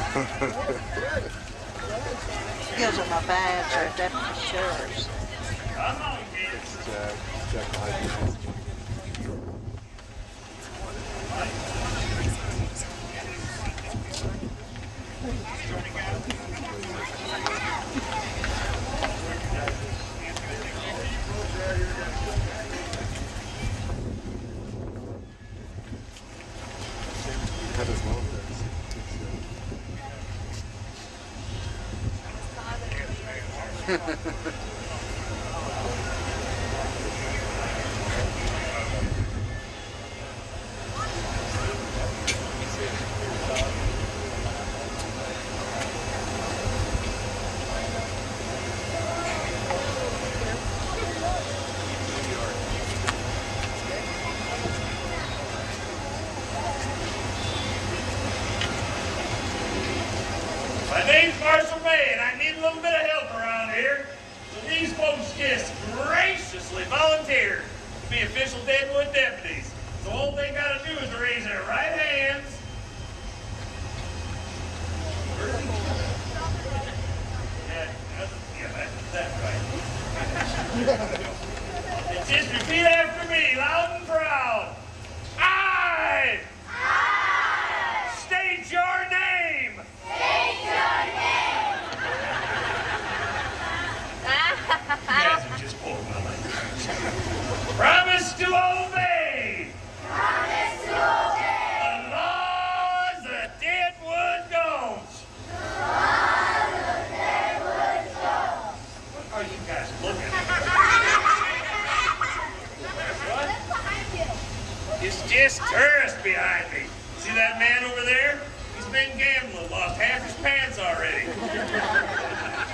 Gives them a badge or a deputy sheriff's. It's Jack behind you. Had his mom there. My name's Marshall May, and I need a little bit of help around here. So these folks just graciously volunteered to be official Deadwood deputies. So all they gotta do is raise their right hands. That's right. And just repeat after me, loud and proud. I state your name. You guys are just pulling my leg. Promise to obey. The laws of Deadwood Gulch. What are you guys looking at? What? It's just tourists behind me. See that man over there? He's been gambling, lost half his pants already.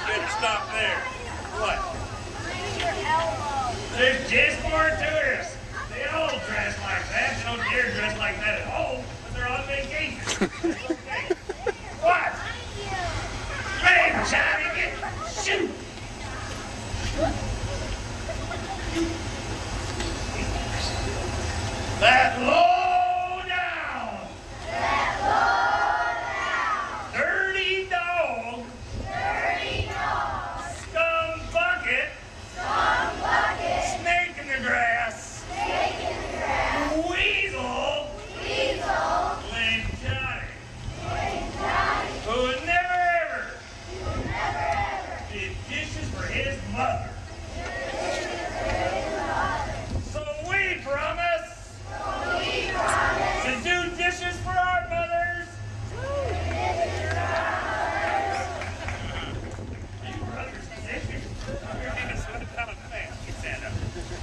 Better stop there. What? There's just more tourists. They all dress like that. They don't dare dress like that at home, but they're on vacation. It's okay. What? Hey, Johnny, shoot! That low down! Dirty dog! Scum bucket! Snake in the grass! Weasel! Lame Johnny! Who would never ever did dishes for his mother. So we promise to do dishes for our mothers.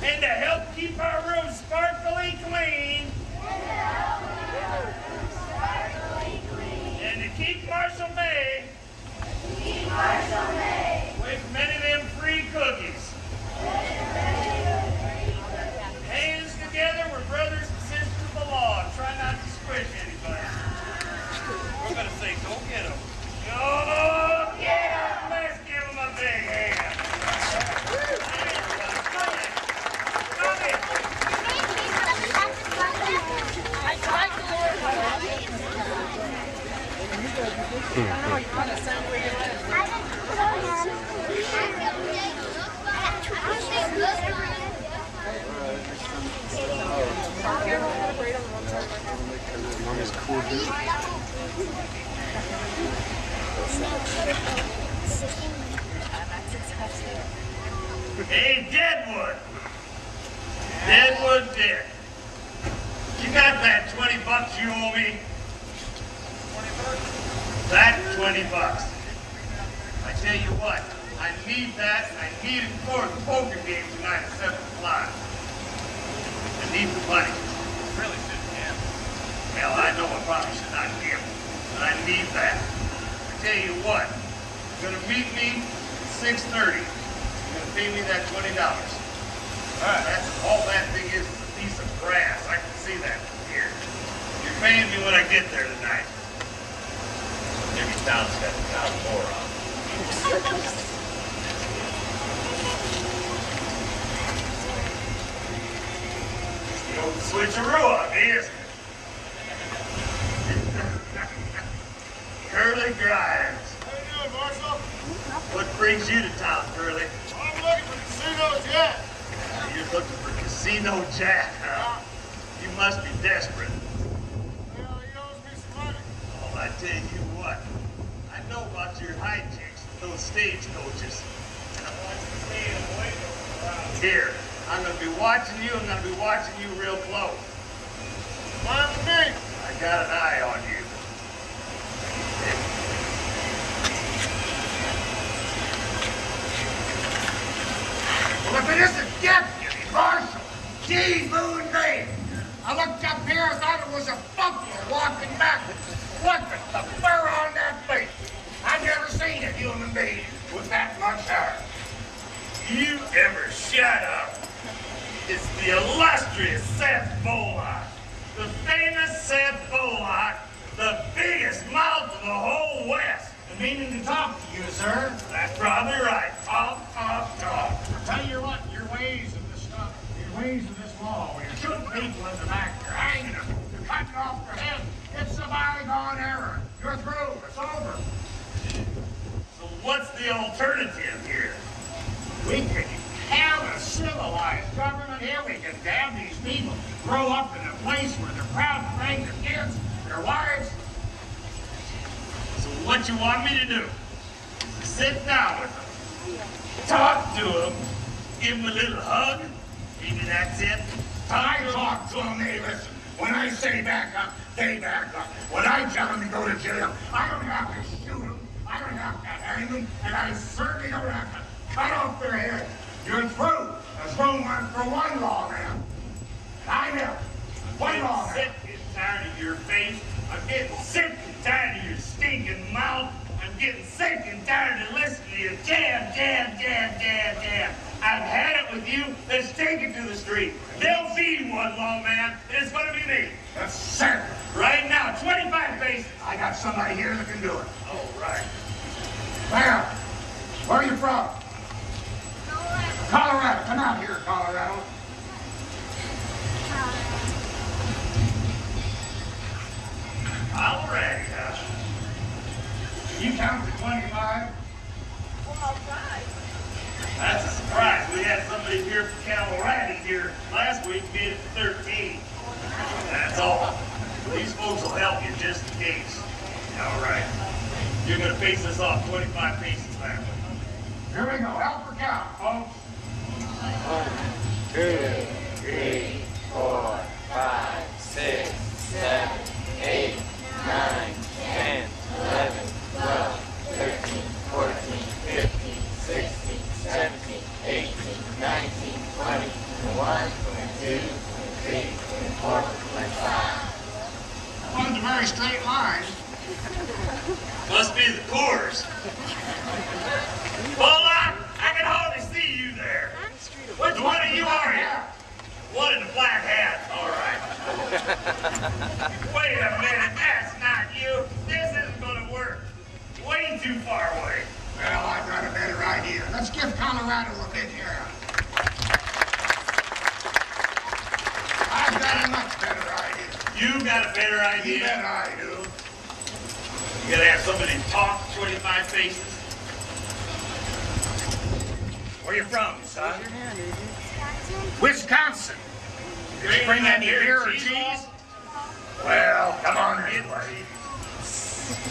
And to help keep our rooms sparkly clean. And to keep Marshall May away from any of them free cookies. Hands together, we're brothers and sisters of the law. Try not to squish anybody. We're going to say, go get them. Go get them! Let's give them a big hand. Mommy's cool, dude. Hey, Deadwood. Deadwood Dick. You got that 20 bucks you owe me? 20 bucks? That 20 bucks. I tell you what, I need that, and I need it for the poker game tonight at 7 o'clock. I need the money. Really shouldn't gamble. Hell, I know I probably should not gamble, but I need that. I tell you what, you're gonna meet me at 6:30. You're gonna pay me that $20. All right. That's all that thing is a piece of brass. I can see that from here. You're paying me when I get there tonight. Maybe town's got a town more on. The old switcheroo on me, isn't it? You heard Curly Grimes. How you doing, Marshal? What brings you to town, Curly? I'm looking for Casino Jack. You're looking for Casino Jack, huh? You must be desperate. Well, he owes me some money. Oh, I tell you what. I know about your hijinks with those stagecoaches. And I want you to stay away from around here. I'm going to be watching you. I'm going to be watching you real close. Fine with me. I got an eye on you. Well, if it isn't Deputy Marshal G. Moon Day, I looked up here and thought it was a buffalo walking backwards. Look at the fur on that face. I've never seen a human being with that much hair. You ever shut up? It's the illustrious Seth Bullock. The famous Seth Bullock, the biggest mouth in the whole West. I'm meaning to talk to you, sir. That's probably right. Talk, talk, talk. Tell you what, your ways of this stuff, your ways of this law, where you're shooting people in the back, you're hanging them, you're cutting off their heads, it's a bygone era. You're through. It's over. So what's the alternative here? We can have a civilized government here. We can have these people grow up in a place where they're proud to bring their kids, their wives. So what you want me to do? Sit down with them, talk to them, give them a little hug. Maybe that's it. I talk to them, they listen. When I say back up, they back up. When I tell them to go to jail, I don't have to shoot them. I don't have to hang them, and I certainly don't have to cut off their head. You're through. There's room for one lawman. I know. One I'm lawman. sick and tired of your face. I'm getting sick and tired of your stinking mouth. I'm getting sick and tired of listening to you jam, jam, jam, jam, jam. I've had it with you. Let's take it to the street. There'll be one lawman, and it's going to be me. That's set. Right now, 25 paces. I got somebody here that can do it. All right. Ma'am, where are you from? Colorado. Come out here, Colorado. Alrighty, huh? You count to 25? That's a surprise. We had somebody here from Colorado here last week, made it 13. That's all. These folks will help you just in case. All right. You're going to pace us off 25 paces that way. Here we go. Help her count, folks. 1, 2, 3, 4, 5, 6, 7, 8, 9, 10, 11, 12, 13, 14, 15, 16, 17, 18, 19, 20, 21, 22, 23, 24, 25. One's a very straight line. Must be the Coors. Bullock, I can hardly see you there. Which one of you are you? One in the black hat. All right. Wait a minute. That's not you. This isn't going to work. Way too far away. Well, I've got a better idea. Let's give Colorado a big hand. I've got a much better idea. You got a better You idea? bet I do. You gotta have somebody talk 25 faces. Where you from, son? Wisconsin. Did you bring any beer or cheese? Well, come on anyway.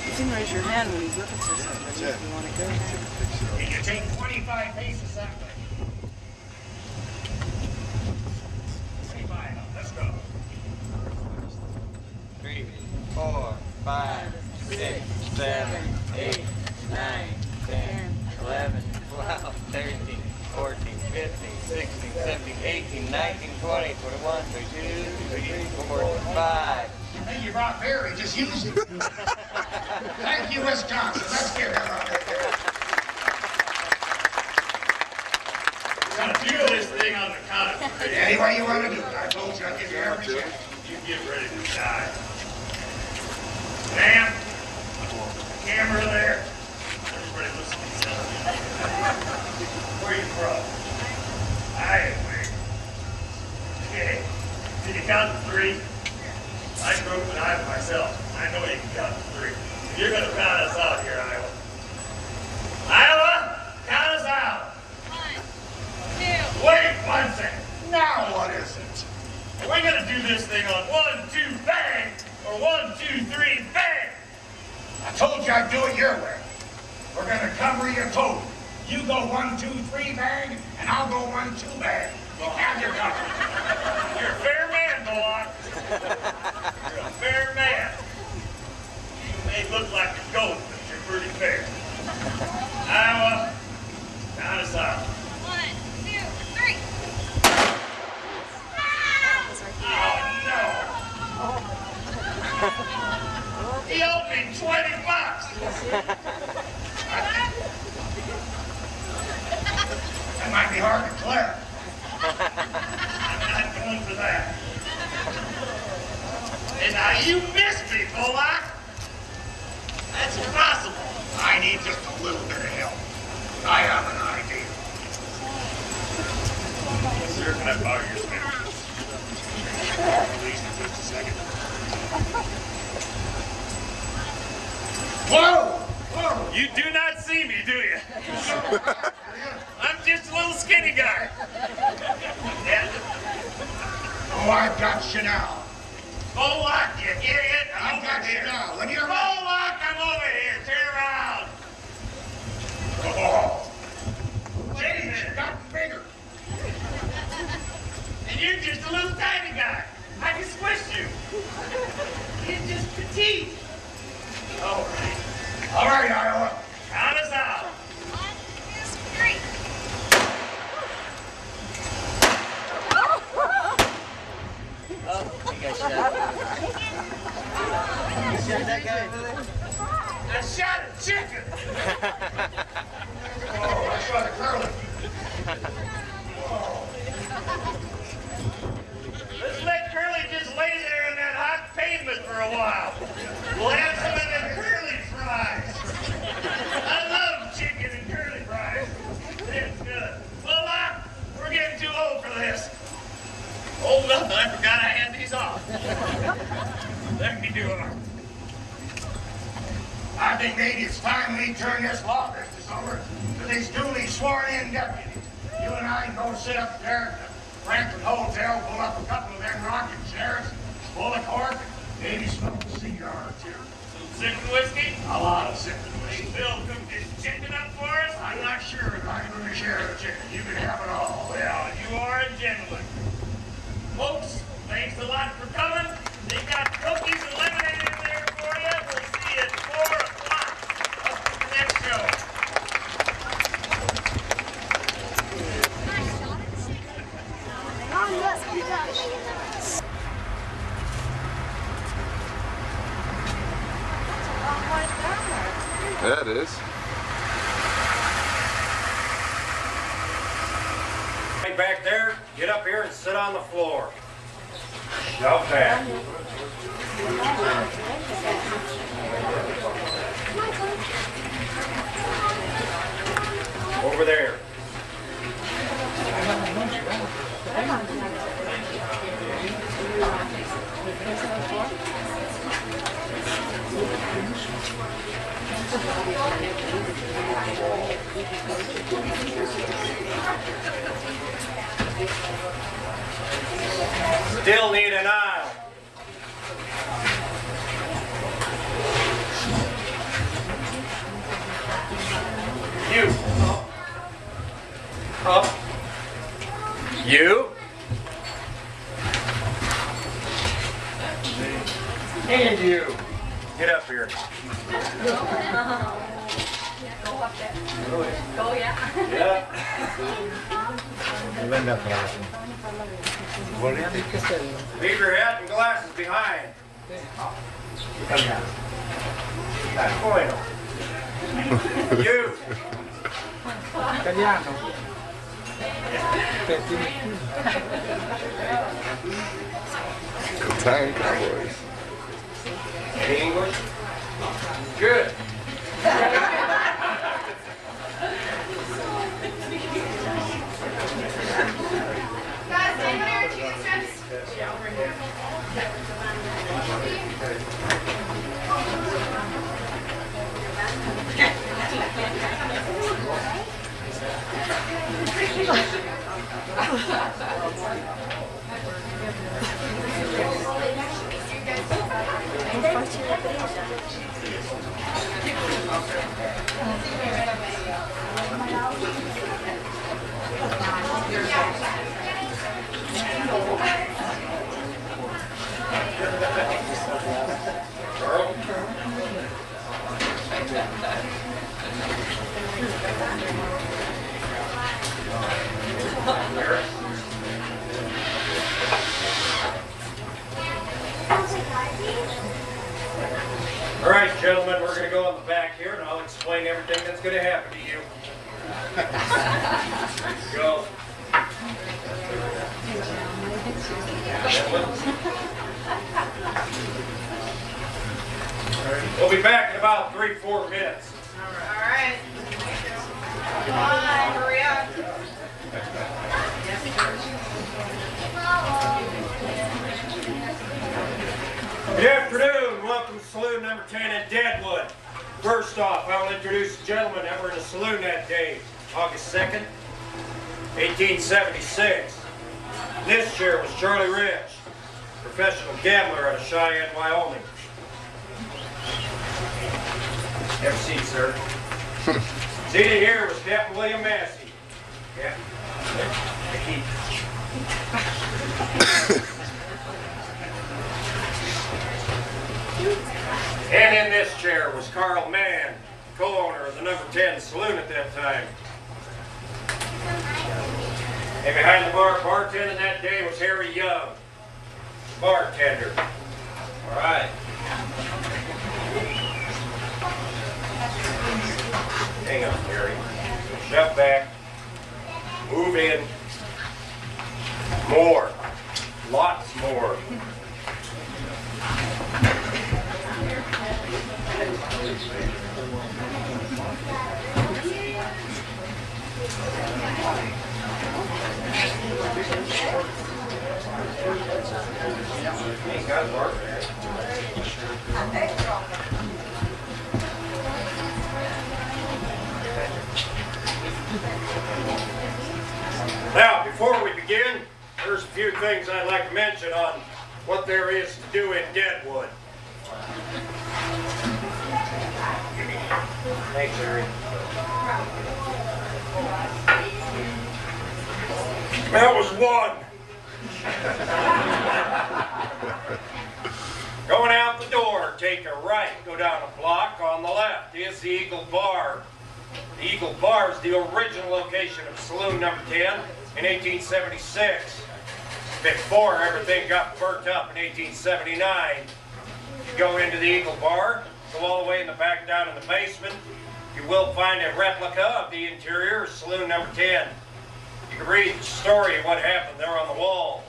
You can raise your hand when he's looking for something if you want to go. Can you take 25 paces that way? 25, let's go. 3, 4, 5, 6, 7, 8, 9, 10, 11, 12, 13, 14, 15, 16, 17, 18, 19, 20, 21, 22, 23, 24, 5. Hey, you brought beer, he just used it. Thank you, Wisconsin. Let's give him a big hand. We're gonna do this thing on the count of 3. Any way you want to do it. I told you I'd give you every chance. You get ready to die. Ma'am, camera there. Everybody listen to each other. Where are you from? Iowa. Okay. Can you count to 3? I grew up in Iowa myself. I know you can count to 3. If you're gonna count us I do it your way? We're gonna cover your total. You go 1, 2, 3 bag, and I'll go 1, 2 bag. We'll have your cover. You're a fair man, Bullock. You're a fair man. You may look like a goat, but you're pretty fair. Now, count us out. 1, 2, 3. Oh, no. He owed me $20. That might be hard to clear. I'm not going for that. And now you missed me, Bullock. That's impossible. I need just a little bit of help. I have an idea. Sir, can I borrow your spectacles? Please, in just a second. Whoa! Whoa! You do not see me, do you? I'm just a little skinny guy. Yeah. Oh, I've got you now. Bullock, you idiot. I'm I've got over you here. now. When you're Bullock, I'm over here. Turn around. Oh, Wait a geez, minute. you got bigger. And you're just a little tiny guy. I can squish you. You're just petite. All right. All right, Iowa. Count us out. 1, 2, 3. Oh, you guys shot. You shot that guy over there? I shot a chicken. Oh, I saw the curly. Let's let Curly just lay there in that hot pavement for a while. We'll have some of them curly fries. I love chicken and curly fries. It's good. Bullock, we're getting too old for this. Old enough that I forgot I had these off. Let me do it. I think maybe it's time we turn this law business over to these duly sworn-in deputies. You and I can go sit up there at the Franklin Hotel, pull up a couple of them rocking chairs, pull a cork, and maybe smoke a cigar or two. Some sipping whiskey? A lot of sipping Hey, whiskey. Bill, cook this chicken up for us? I'm not sure if I'm going to share the chicken. You can have it all. Well, you are a gentleman. Folks, thanks a lot for coming. They got cookies and lemonade in there for you. We'll see you at 4 o'clock. Up to the next show. Yeah, it is. Right back there, get up here and sit on the floor. Shove back. Over there. Still need an aisle. You. Up. You. And you. Get up here. Yeah. Leave your hat and glasses behind. Bueno. You. Italian Cowboys. Any English? Good. Guys, anyone here chicken strips? Yeah, over here. All right, gentlemen, we're going to go in the back here, and I'll explain everything that's going to happen to you. Go. We'll be back in about 3-4 minutes. All right. Come on, hurry up. Good afternoon. Welcome to saloon number 10 in Deadwood. First off, I will introduce the gentlemen that were in the saloon that day, August 2nd, 1876. This chair was Charlie Rich, professional gambler out of Cheyenne, Wyoming. Have a seat, sir. Seated here was Captain William Massey. Yeah. And in this chair was Carl Mann, co-owner of the number 10 saloon at that time. And behind the bar, bartending that day was Harry Young, bartender. All right. Hang on, Harry. Shove back. Move in. More. Lots more. Ain't got a bar there. Now, before we begin, there's a few things I'd like to mention on what there is to do in Deadwood. Thanks, Harry. That was one. Going out the door, take a right, go down a block. On the left is the Eagle Bar. The Eagle Bar is the original location of saloon number 10 in 1876. Before everything got burnt up in 1879. You go into the Eagle Bar, go all the way in the back down in the basement. You will find a replica of the interior of saloon number 10. You can read the story of what happened there on the wall.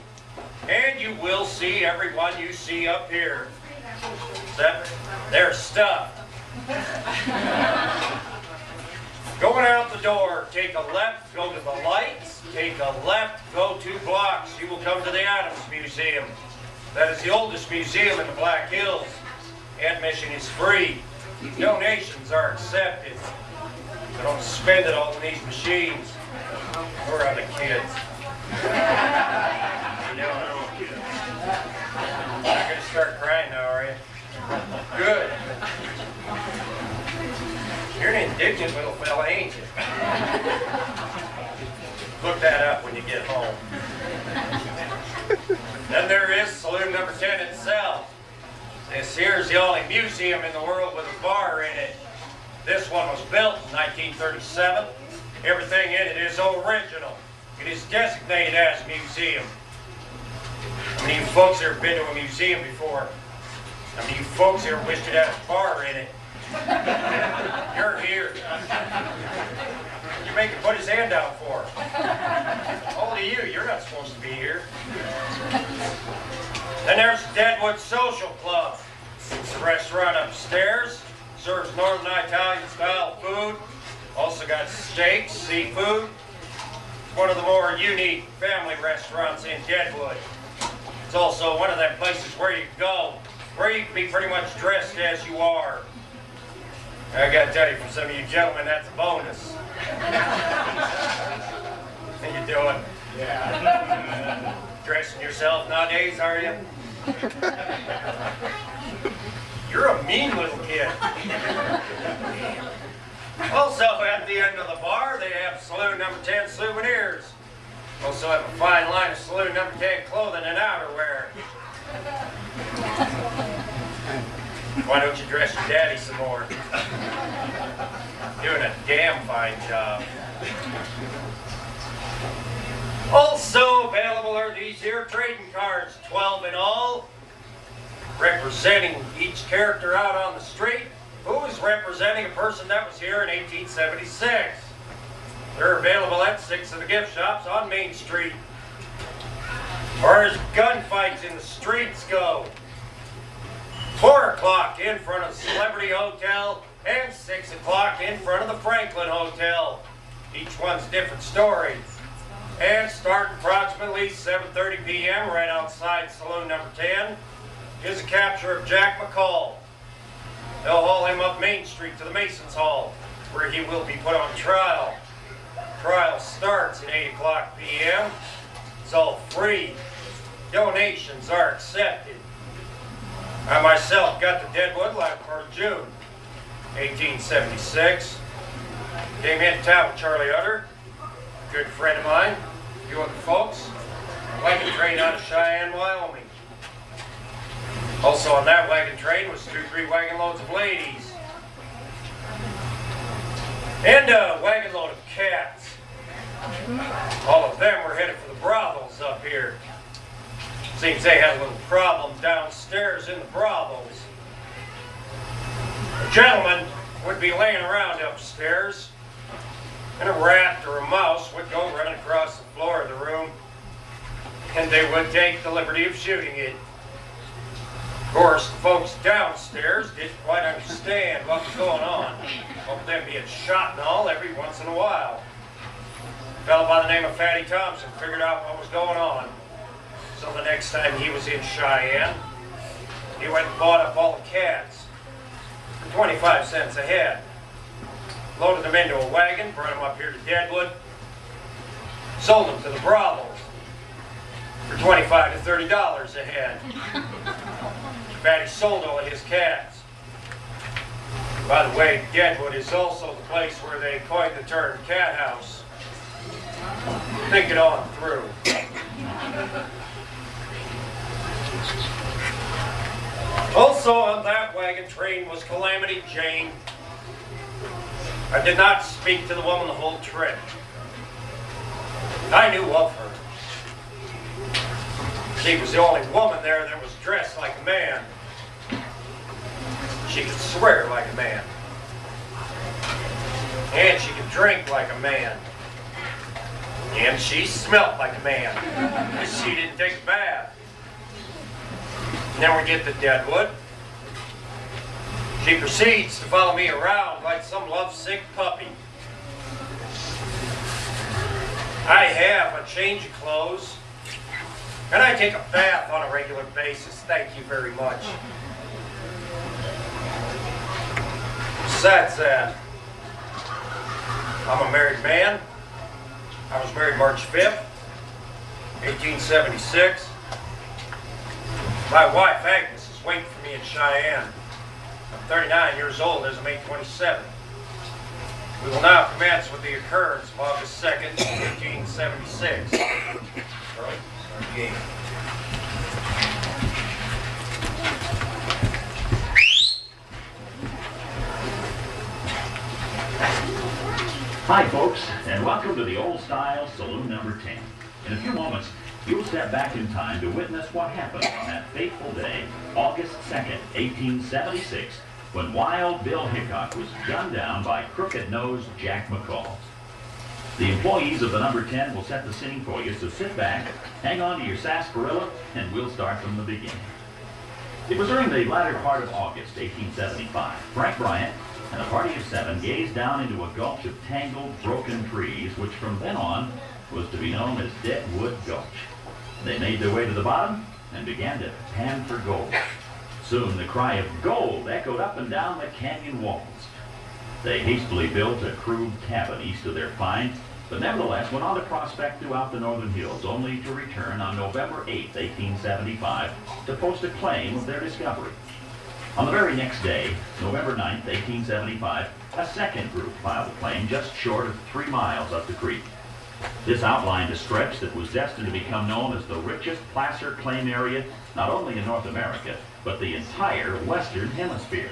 And you will see everyone you see up here. Except they're stuffed. Going out the door, take a left, go to the lights, take a left, go 2 blocks. You will come to the Adams Museum. That is the oldest museum in the Black Hills. Admission is free. Donations are accepted. So don't spend it all in these machines. We're on the kids. You're not going to start crying now, are you? Good. You're an indignant little fella, ain't you? Look that up when you get home. Then there is saloon number 10 itself. This here is the only museum in the world with a bar in it. This one was built in 1937. Everything in it is original. It is designated as a museum. How many of you folks have ever been to a museum before? How many of you folks ever wished it had a bar in it? You're here. You make him put his hand down for. Only you. You're not supposed to be here. Then there's Deadwood Social Club. It's a restaurant upstairs. Serves Northern Italian style food. Also got steaks, seafood. It's one of the more unique family restaurants in Deadwood. It's also one of them places where you can go, where you can be pretty much dressed as you are. I gotta tell you, for some of you gentlemen, that's a bonus. How you doing? Yeah. Dressing yourself nowadays, are you? You're a mean little kid. Also, at the end of the bar, they have Saloon Number 10 souvenirs. Also have a fine line of Saloon Number 10 clothing and outerwear. Why don't you dress your daddy some more? Doing a damn fine job. Also available are these here trading cards, 12 in all, representing each character out on the street who is representing a person that was here in 1876. They're available at 6 of the gift shops on Main Street. As far as gunfights in the streets go, 4 o'clock in front of the Celebrity Hotel and 6 o'clock in front of the Franklin Hotel. Each one's a different story. And starting approximately 7:30 p.m. right outside Saloon Number 10 is a capture of Jack McCall. They'll haul him up Main Street to the Masons Hall, where he will be put on trial. Trial starts at 8 o'clock p.m. It's all free. Donations are accepted. I myself got to Deadwood last part of June, 1876. Came into town with Charlie Utter, a good friend of mine, a few other folks. Wagon train out of Cheyenne, Wyoming. Also on that wagon train was 2-3 wagon loads of ladies. And a wagon load of cats. All of them were headed for the brothels up here. Seems they had a little problem downstairs in the brothels. A gentleman would be laying around upstairs, and a rat or a mouse would go running across the floor of the room, and they would take the liberty of shooting it. Of course, the folks downstairs didn't quite understand what was going on, over them being shot and all every once in a while. A fellow by the name of Fatty Thompson figured out what was going on. So the next time he was in Cheyenne, he went and bought up all the cats for 25 cents a head. Loaded them into a wagon, brought them up here to Deadwood, sold them to the brothels for $25 to $30 a head. Fatty sold all of his cats. By the way, Deadwood is also the place where they coined the term cat house. Think it on through. Also on that wagon train was Calamity Jane. I did not speak to the woman the whole trip. I knew of her. She was the only woman there that was dressed like a man. She could swear like a man. And she could drink like a man. And she smelt like a man. Because she didn't take a bath. Then we get to Deadwood. She proceeds to follow me around like some lovesick puppy. I have a change of clothes, and I take a bath on a regular basis. Thank you very much. Besides that, I'm a married man. I was married March 5th, 1876. My wife, Agnes, is waiting for me in Cheyenne. I'm 39 years old as of May 27th. We will now commence with the occurrence of August 2nd, 1876. Charlie, start the game. Hi, folks, and welcome to the old-style Saloon Number 10. In a few moments, you'll step back in time to witness what happened on that fateful day, August 2nd, 1876, when Wild Bill Hickok was gunned down by crooked-nosed Jack McCall. The employees of the Number 10 will set the scene for you, so sit back, hang on to your sarsaparilla, and we'll start from the beginning. It was during the latter part of August, 1875. Frank Bryant and a party of 7 gazed down into a gulch of tangled, broken trees, which from then on was to be known as Deadwood Gulch. They made their way to the bottom and began to pan for gold. Soon the cry of gold echoed up and down the canyon walls. They hastily built a crude cabin east of their find, but nevertheless went on to prospect throughout the northern hills, only to return on November 8, 1875, to post a claim of their discovery. On the very next day, November 9th, 1875, a second group filed a claim just short of 3 miles up the creek. This outlined a stretch that was destined to become known as the richest placer claim area, not only in North America, but the entire Western Hemisphere.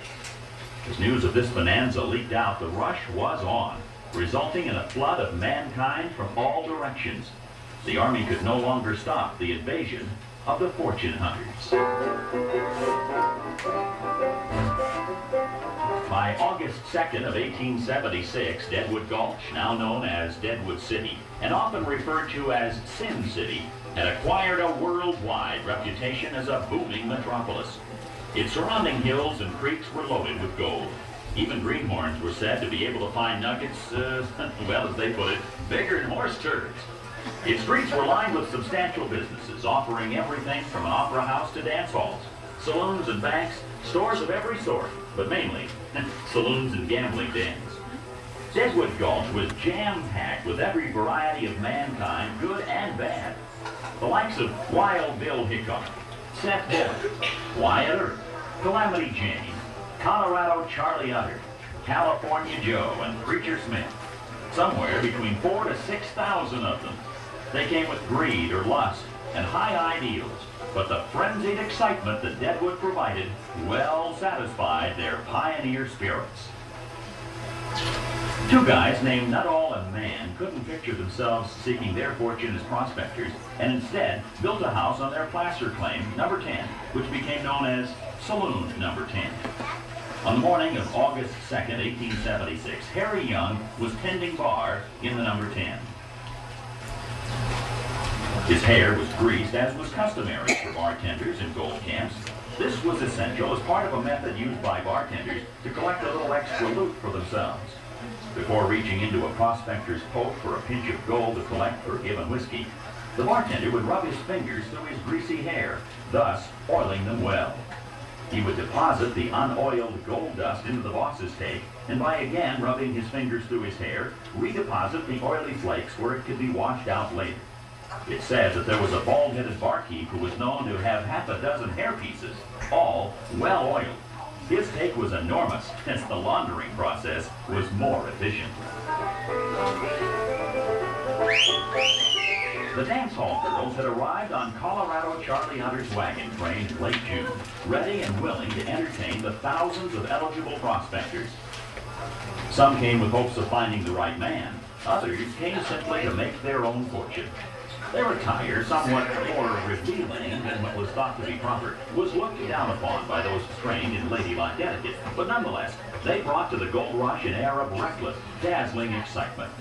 As news of this bonanza leaked out, the rush was on, resulting in a flood of mankind from all directions. The Army could no longer stop the invasion of the fortune hunters. By August 2nd of 1876, Deadwood Gulch, now known as Deadwood City, and often referred to as Sin City, had acquired a worldwide reputation as a booming metropolis. Its surrounding hills and creeks were loaded with gold. Even greenhorns were said to be able to find nuggets, well, as they put it, bigger than horse turds. Its streets were lined with substantial businesses, offering everything from an opera house to dance halls, saloons and banks, stores of every sort, but mainly saloons and gambling dens. Deadwood Gulch was jam-packed with every variety of mankind, good and bad. The likes of Wild Bill Hickok, Seth Bullock, Wyatt Earp, Calamity Jane, Colorado Charlie Utter, California Joe, and Preacher Smith. Somewhere between 4,000 to 6,000 of them. They came with greed or lust and high ideals, but the frenzied excitement that Deadwood provided well satisfied their pioneer spirits. 2 guys named Nuttall and Mann couldn't picture themselves seeking their fortune as prospectors, and instead built a house on their placer claim, number 10, which became known as Saloon Number 10. On the morning of August 2nd, 1876, Harry Young was tending bar in the number 10. His hair was greased, as was customary for bartenders in gold camps. This was essential as part of a method used by bartenders to collect a little extra loot for themselves. Before reaching into a prospector's poke for a pinch of gold to collect for a given whiskey, the bartender would rub his fingers through his greasy hair, thus oiling them well. He would deposit the unoiled gold dust into the boss's take, and by again rubbing his fingers through his hair, redeposit the oily flakes where it could be washed out later. It said that there was a bald-headed barkeep who was known to have half a dozen hair pieces, all well oiled. His take was enormous, since the laundering process was more efficient. The dance hall girls had arrived on Colorado Charlie Hunter's wagon train in late June, ready and willing to entertain the thousands of eligible prospectors. Some came with hopes of finding the right man. Others came simply to make their own fortune. Their attire, somewhat more revealing than what was thought to be proper, was looked down upon by those trained in ladylike etiquette, but nonetheless, they brought to the gold rush an air of reckless, dazzling excitement.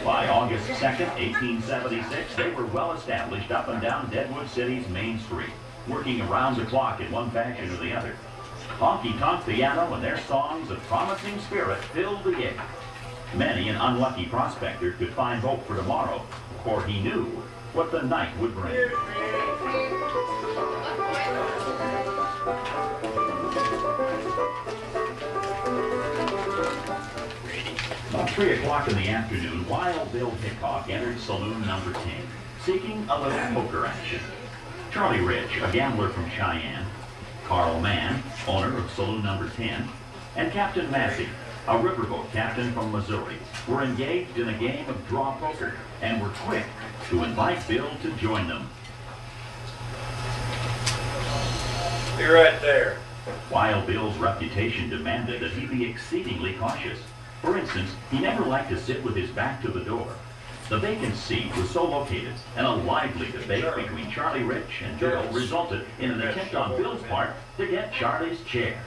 By August 2nd, 1876, they were well established up and down Deadwood City's main street, working around the clock in one fashion or the other. Honky-tonk piano and their songs of promising spirit filled the air. Many an unlucky prospector could find hope for tomorrow, for he knew what the night would bring. About 3 o'clock in the afternoon, Wild Bill Hickok entered Saloon Number 10, seeking a little poker action. Charlie Rich, a gambler from Cheyenne, Carl Mann, owner of Saloon Number 10, and Captain Massey, a riverboat captain from Missouri, were engaged in a game of draw poker and were quick to invite Bill to join them. Be right there. Wild Bill's reputation demanded that he be exceedingly cautious. For instance, he never liked to sit with his back to the door. The vacant seat was so located, and a lively debate between Charlie Rich and Bill resulted in an attempt on Bill's part to get Charlie's chair.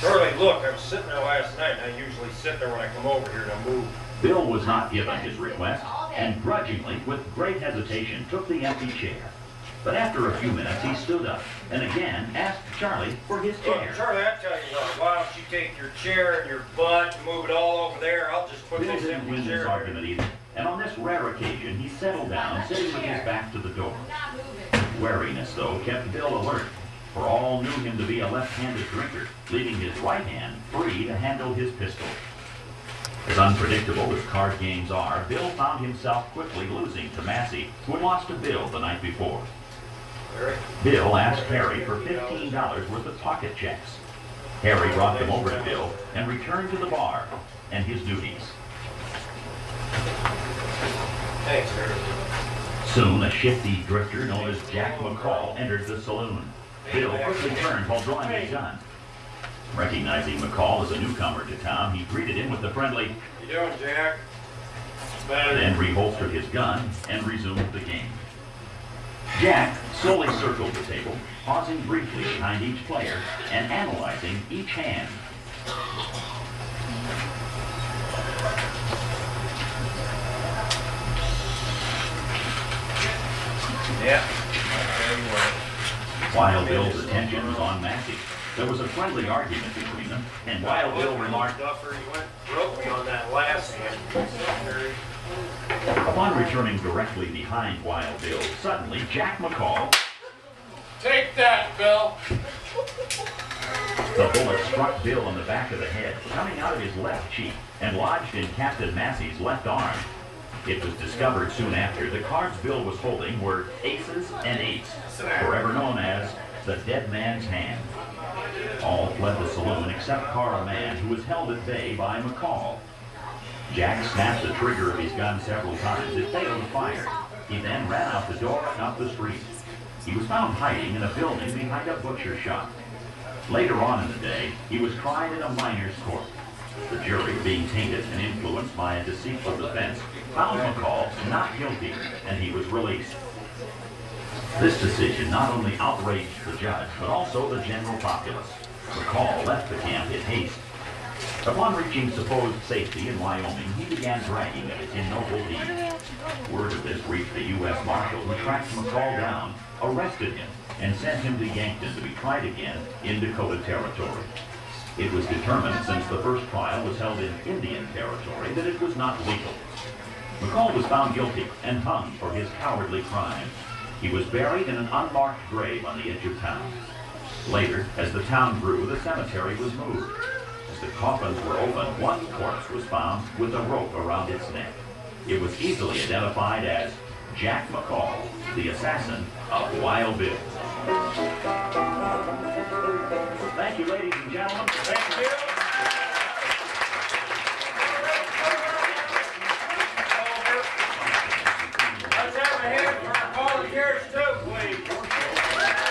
Charlie, look, I was sitting there last night, and I usually sit there when I come over here to move. Bill was not given his request, and grudgingly, with great hesitation, took the empty chair. But after a few minutes, he stood up and again asked Charlie for his chair. Look, Charlie, I tell you what, why don't you take your chair and your butt and move it all over there? I'll just put Bill this didn't empty win chair this here. argument either, and on this rare occasion, he settled down, sitting with his back to the door. Wariness, though, kept Bill alert, for all knew him to be a left-handed drinker, leaving his right hand free to handle his pistol. As unpredictable as card games are, Bill found himself quickly losing to Massey, who had lost to Bill the night before. Bill asked Harry for $15 worth of pocket checks. Harry brought them over to Bill and returned to the bar and his duties. Thanks, sir. Soon, a shifty drifter known as Jack McCall entered the saloon. Bill quickly turned while drawing his gun. Recognizing McCall as a newcomer to town, he greeted him with the friendly, You doing, Jack? then reholstered his gun and resumed the game. Jack slowly circled the table, pausing briefly behind each player and analyzing each hand. Yeah. I'll tell you what. While Bill's attention was on Massey, there was a friendly argument between them, and Wild Bill remarked, Duffer, you went broke me on that last hand. upon returning directly behind Wild Bill, suddenly Jack McCall, Take that, Bill. the bullet struck Bill on the back of the head, coming out of his left cheek and lodged in Captain Massey's left arm. It was discovered soon after the cards Bill was holding were aces and eights, forever known as the dead man's hand. All fled the saloon except Carl Mann, who was held at bay by McCall. Jack snapped the trigger of his gun several times. It failed to fire. He then ran out the door and up the street. He was found hiding in a building behind a butcher shop. Later on in the day, he was tried in a miner's court. The jury, being tainted and influenced by a deceitful defense, found McCall not guilty, and he was released. This decision not only outraged the judge, but also the general populace. McCall left the camp in haste. Upon reaching supposed safety in Wyoming, he began bragging of his ignoble deeds. Word of this reached the U.S. Marshal, who tracked McCall down, arrested him, and sent him to Yankton to be tried again in Dakota Territory. It was determined, since the first trial was held in Indian Territory, that it was not legal. McCall was found guilty and hung for his cowardly crime. He was buried in an unmarked grave on the edge of town. Later, as the town grew, the cemetery was moved. As the coffins were opened, one corpse was found with a rope around its neck. It was easily identified as Jack McCall, the assassin of Wild Bill. Thank you, ladies and gentlemen. Thank you. Let's have a hand for our volunteers too, please.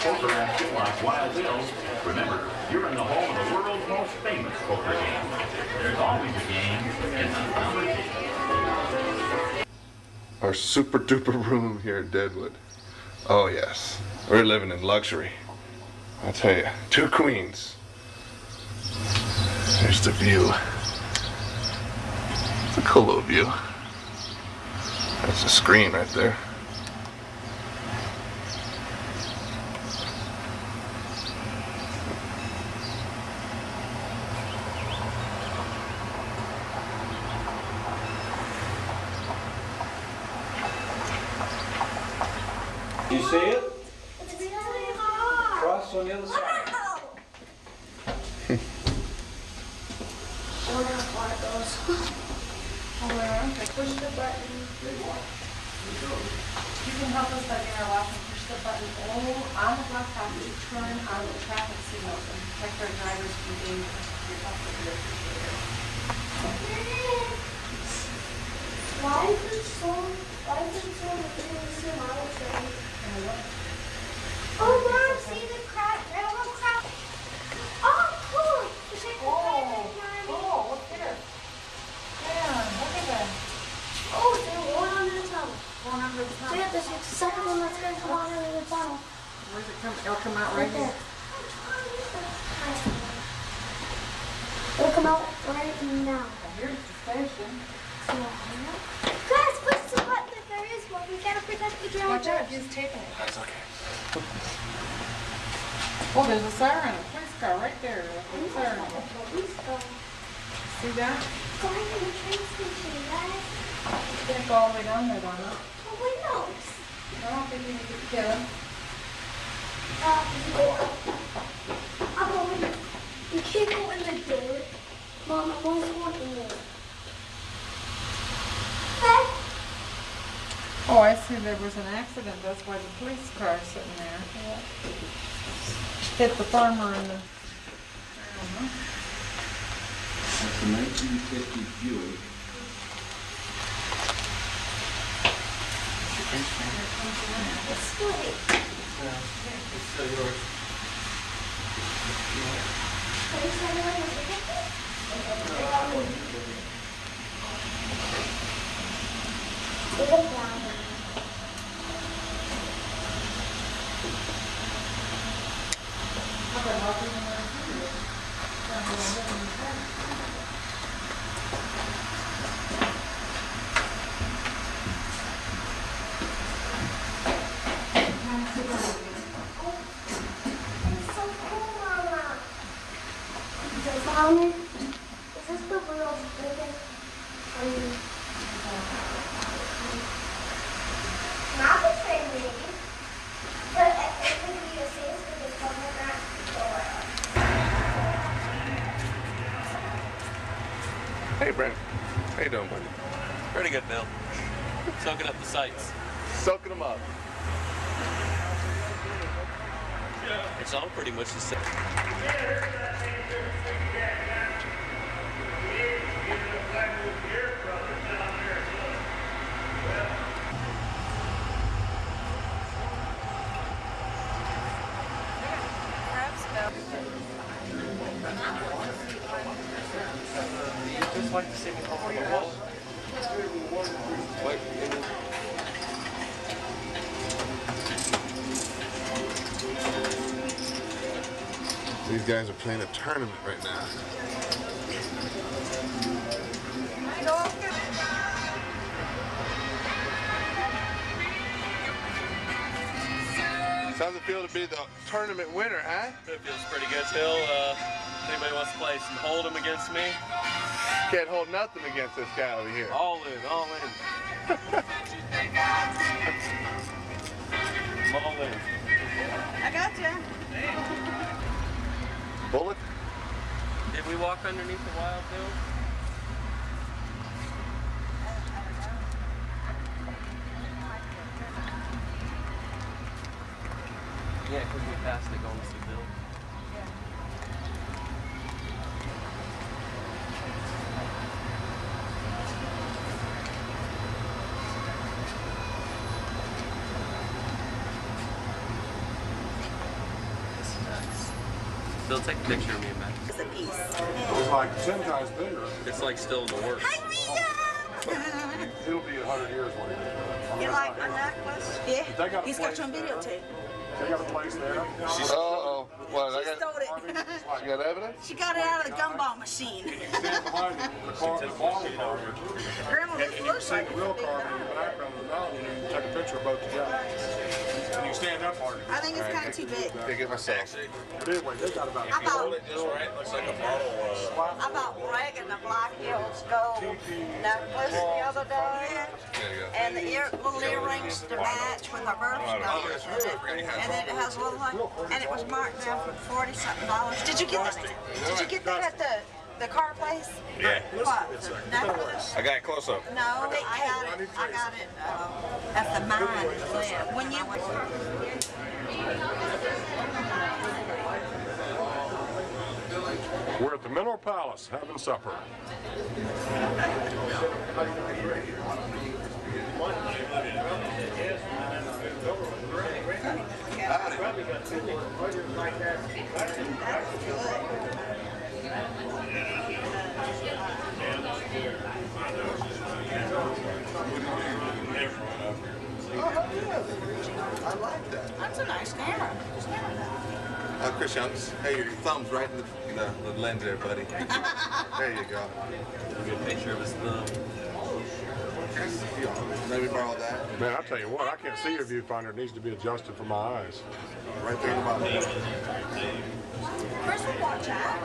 Poker action like Wild Bill. Remember, you're in the home of the world's most famous poker game. There's always a game in the number 10. Our super duper room here at Deadwood. Oh yes, we're living in luxury. I'll tell you, 2 queens. There's the view. It's a cool little view. That's the screen right there. You see it? Cross on the other side. Push the button. You can help us by being our watch and push the button on the block top to turn on the traffic signals and protect our drivers from dangerous. Why is it so train? Oh, Mom, see the railroad crowd? Oh, cool. It's like Cool, look here. Yeah, look at that. oh, they're going under the tunnel. Going under the So tunnel. yeah, there's a second one that's going to come out under the tunnel. Where's it come? It'll come out right Right here. there. It'll come out right now. Here's the station. Guys, push the button if there is one. We gotta protect the Watch out, drivers. he's taping it. That's okay. Oh, there's a siren, a police car right there. A siren. Police car. See that? Going to the train station, guys. It's gonna go all the way down there, don't it? The windows. I don't think you need to get him. You can't go in the door. Mom, I'm always going in there. I see there was an accident. That's why the police car's sitting there. Hit the farmer in the... I don't know. That's a 1950 Buick. Mommy, is this the real bigger? Not the same maybe, but it could be the same because it's coming back. Hey, Brent. How you doing, buddy? Pretty good, Bill. Soaking up the sights. Soaking them up. It's all pretty much the same. Just like to see me over the wall. These guys are playing a tournament right now. How's it feel to be the tournament winner, huh? It feels pretty good, Bill. If anybody wants to play some hold'em against me? Can't hold nothing against this guy over here. All in, all in. I'm all in. I got you. Bullet? Did we walk underneath the wild, Bill? Yeah, because we passed the goals to Bill. Bill, take a picture of me and Matt. It's a piece. It's like 10 times bigger. It's like still in the works. Hi, Rita! It'll be 100 years when it You like my necklace? Yeah. They got a He's got place you on there. videotape. They got a place there. Uh-oh. What, She stole it. She got evidence? She got it out of the gumball machine. Stand behind it, the car, the ball car. Grandma, this You looks see like the it's real a big car in one. the background of the mountain, and you take a picture of both together. And you stand up hard. I think it's kind of too big. Take it myself. But anyway, they got about I bought, looks like a bottle. I bought Reagan the Black Hills gold necklace the other day. There you go. And the little earrings to match with our birthstone. And then it has a little one, and it was marked down for $40-something. Did you get that? Did you get that at the car place? Yeah. What? Necklace? I got it close up. No, I got it at the mine. When you We're at the Mineral Palace having supper. I like that. That's a nice camera. Chris Youngs, hey, your thumb's right in the lens there, buddy. There you go. Get a picture of his thumb. Let me borrow that. Man, I tell you what, I can't see your viewfinder. It needs to be adjusted for my eyes. Right there in the bottom. Chris will watch out.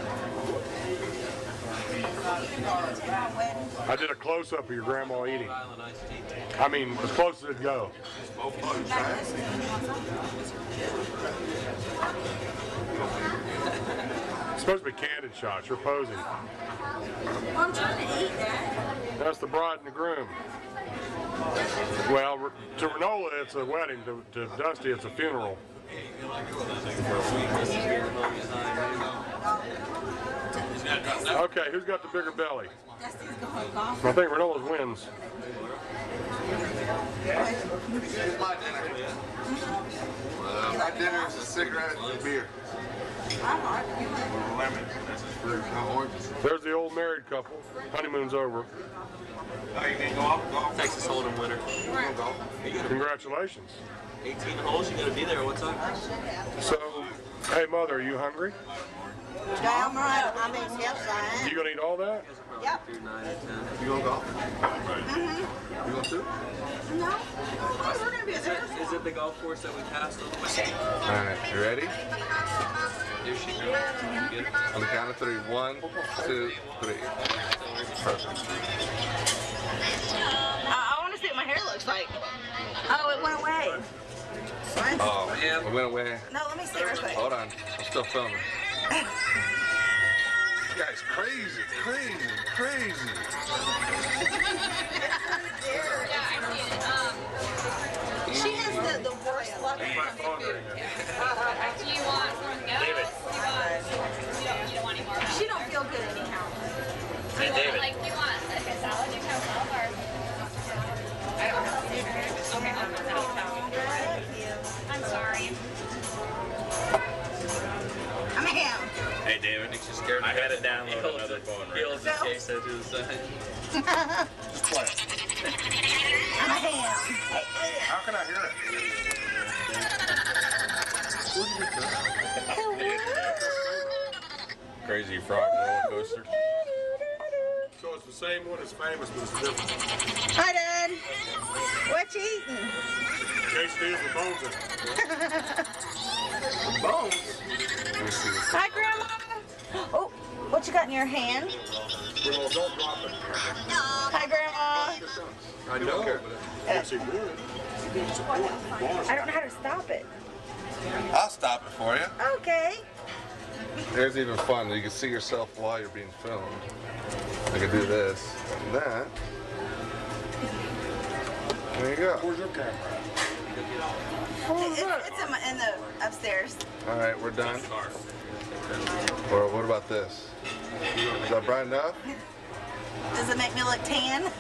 I did a close-up of your grandma eating. I mean, as close as it'd go. It's supposed to be candid shots. You're posing. Well, I'm trying to eat that. That's the bride and the groom. Well, to Renola, it's a wedding. To Dusty, it's a funeral. Okay, who's got the bigger belly? I think Renola's wins. My dinner is a cigarette and beer. Lemon. That's just fruit, no oranges. There's the old married couple. Honeymoon's over. Texas Hold'em winner. Congratulations. 18 holes, you gotta be there. What's up? So, hey mother, are you hungry? Damn right. I mean, yes, I am. You gonna eat all that? Yep. You gonna golf? You going to? No. We're gonna be there. Is it the golf course that we passed on the way? Alright, you ready? Here she goes. You good? On the count of 3. 1, 2, 3. Perfect. I want to see what my hair looks like. Oh, it went away. What? Oh, it went away. No, let me see real quick. Hold on. I'm still filming. This guy's crazy, crazy, crazy. She has the worst luck. Do you want more noodles? You don't want any more? She don't feel good anyhow. Hey, David. Like, do you want like a salad? You can salad or? I don't have Caesar. Okay, I'll put that out. I'm sorry. I'm a ham. Hey, David. I had to download another phone. He holds his case to the side. Just play it. I'm a ham. How can I hear it? Crazy frog roller coaster. So it's the same one as famous, but it's different. Hi, Dad. What you eating? Quesadillas with bones in it. Bones? Hi, Grandma. Oh, what you got in your hand? Well, don't drop it. Hi, Grandma. I know, but yes, it would. I don't know how to stop it. I'll stop it for you. Okay. There's even fun. You can see yourself while you're being filmed. I can do this and that. There you go. Where's your camera? It's in the upstairs. All right, we're done. Or what about this? Is that bright enough? Does it make me look tan?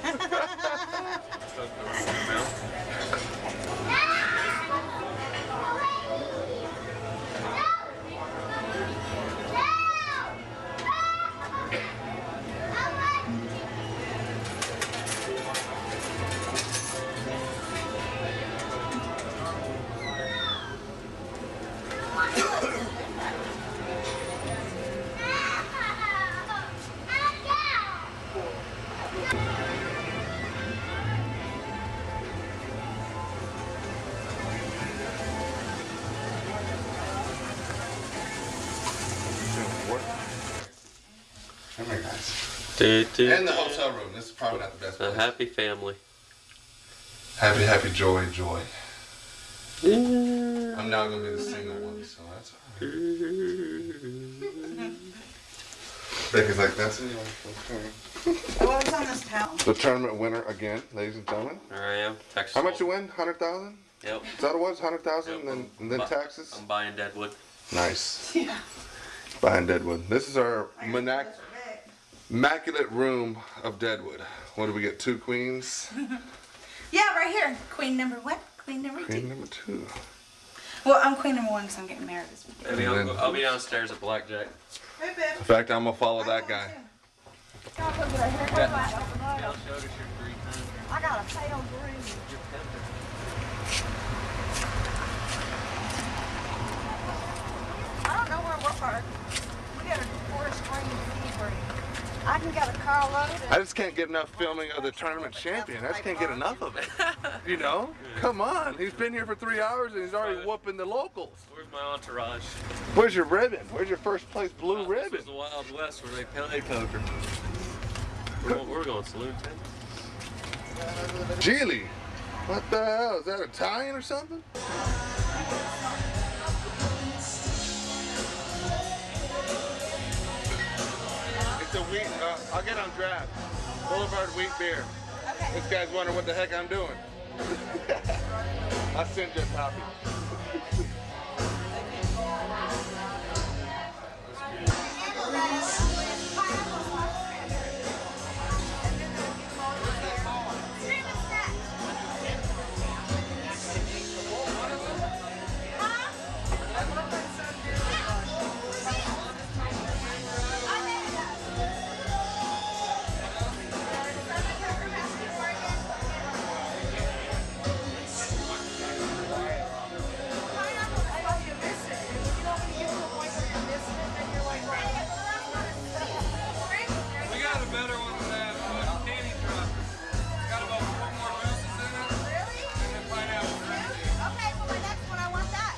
Come here, guys. In the hotel room. This is probably not the best place. A happy family. Happy, happy, joy, joy. Yeah. I'm now going to be the single one, so that's alright. Becky's like, that's it. What was on this towel? The tournament winner again, ladies and gentlemen. There I am. Texas. How much you win? 100,000? Yep. Is that what it was? 100,000 Yep. and then taxes? I'm buying Deadwood. Nice. Yeah. Buying Deadwood. This is our immaculate room of Deadwood. What do we get? 2 queens? Yeah, right here. Queen number 1, queen number 2. Queen number 2. Well, I'm queen number 1 because I'm getting married this week. Maybe I'll be downstairs at Blackjack. Hey, babe. In fact, I'm going to follow that guy. I got a pale green. I don't know where we're parked. We got a Forest Green fever. I can get a car loaded. I just can't get enough filming of the tournament champion. I just can't get enough of it. You know? Come on. He's been here for 3 hours and he's already whooping the locals. Where's my entourage? Where's your ribbon? Where's your first place blue ribbon? This is the Wild West where they play poker. We're going Saloon 10. Geely. What the hell? Is that Italian or something? It's a wheat, I'll get on draft. Boulevard wheat beer. This guy's wondering what the heck I'm doing. I sent you a copy.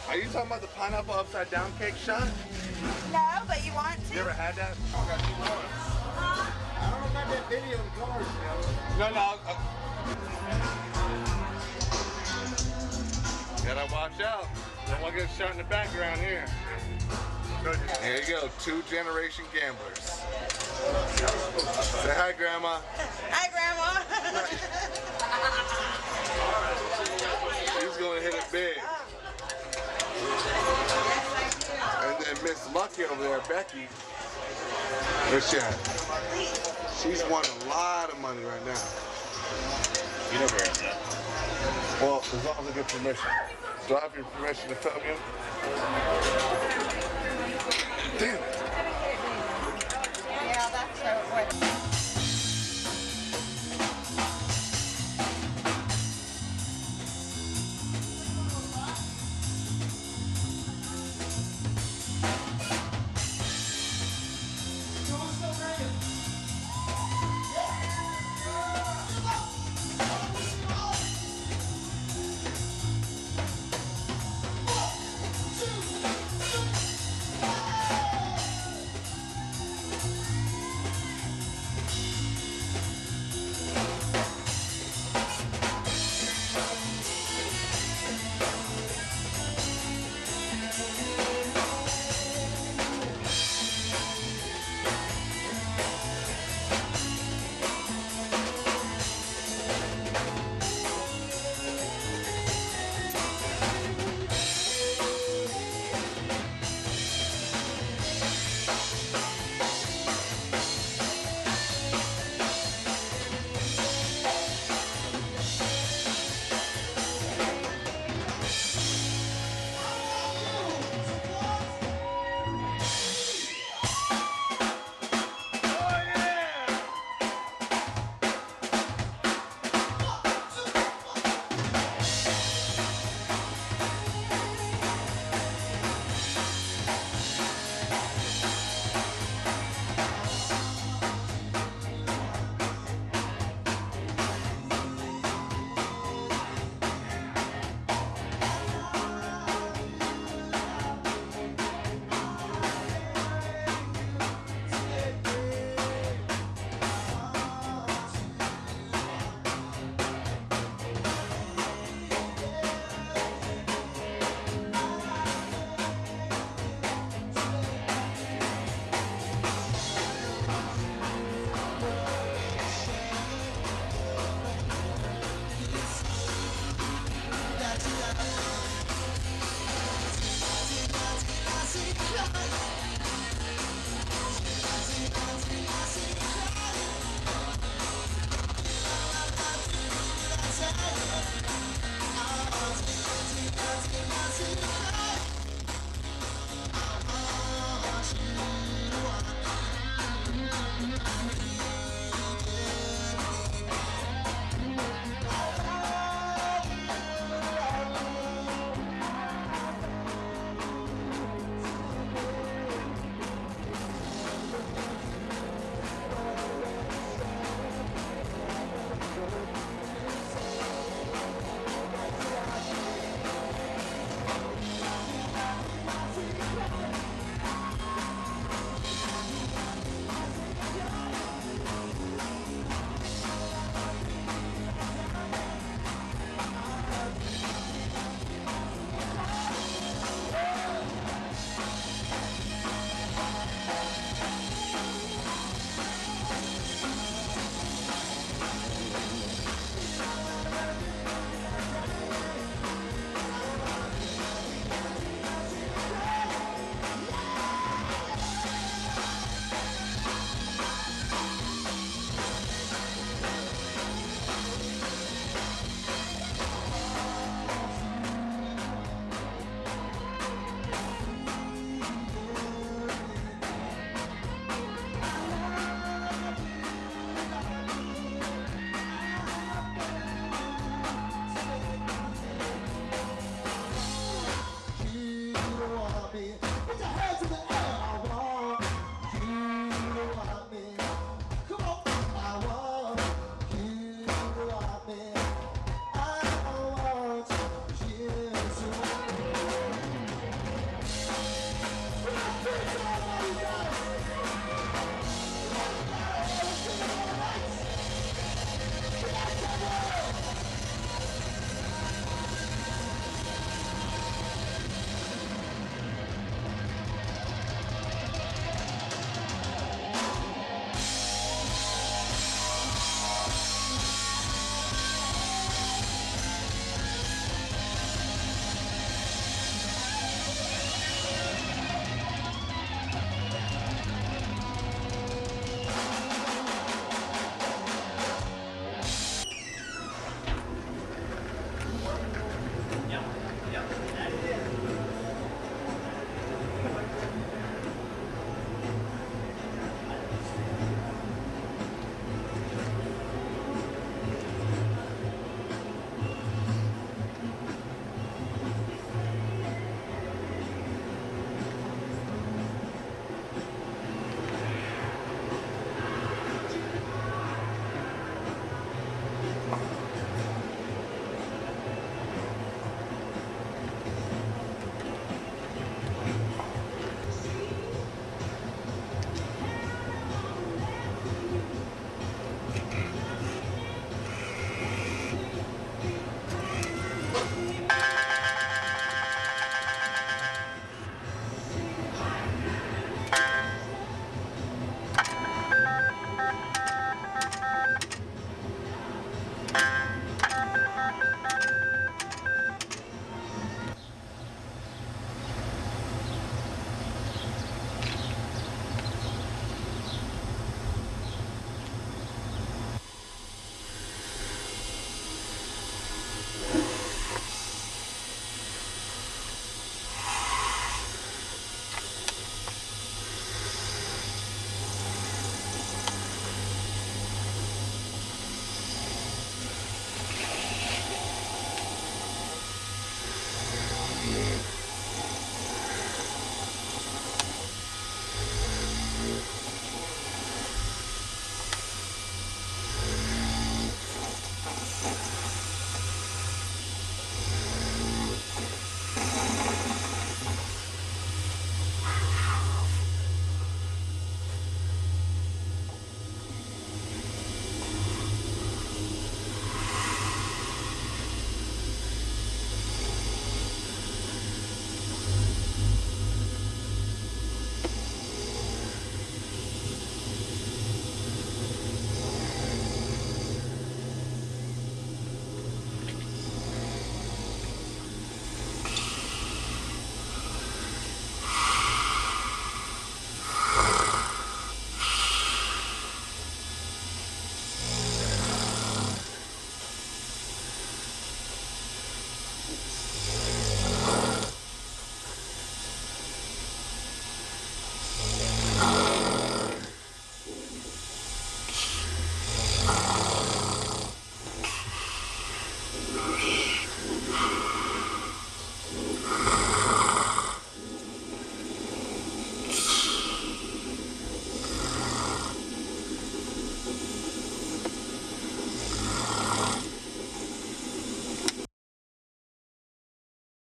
Are you talking about the pineapple upside down cake shot? No, but you want to? You ever had that? I don't know about that video in cars, No. Gotta watch out. Don't want to get shot in the background here. Here you go, 2-generation gamblers. Say hi, Grandma. Hi, Grandma. She's gonna hit it big. And then Miss Lucky over there, Becky. Where's she at? She's won a lot of money right now. You never heard that. Well, as long as I get permission. Do I have your permission to film you? Damn it.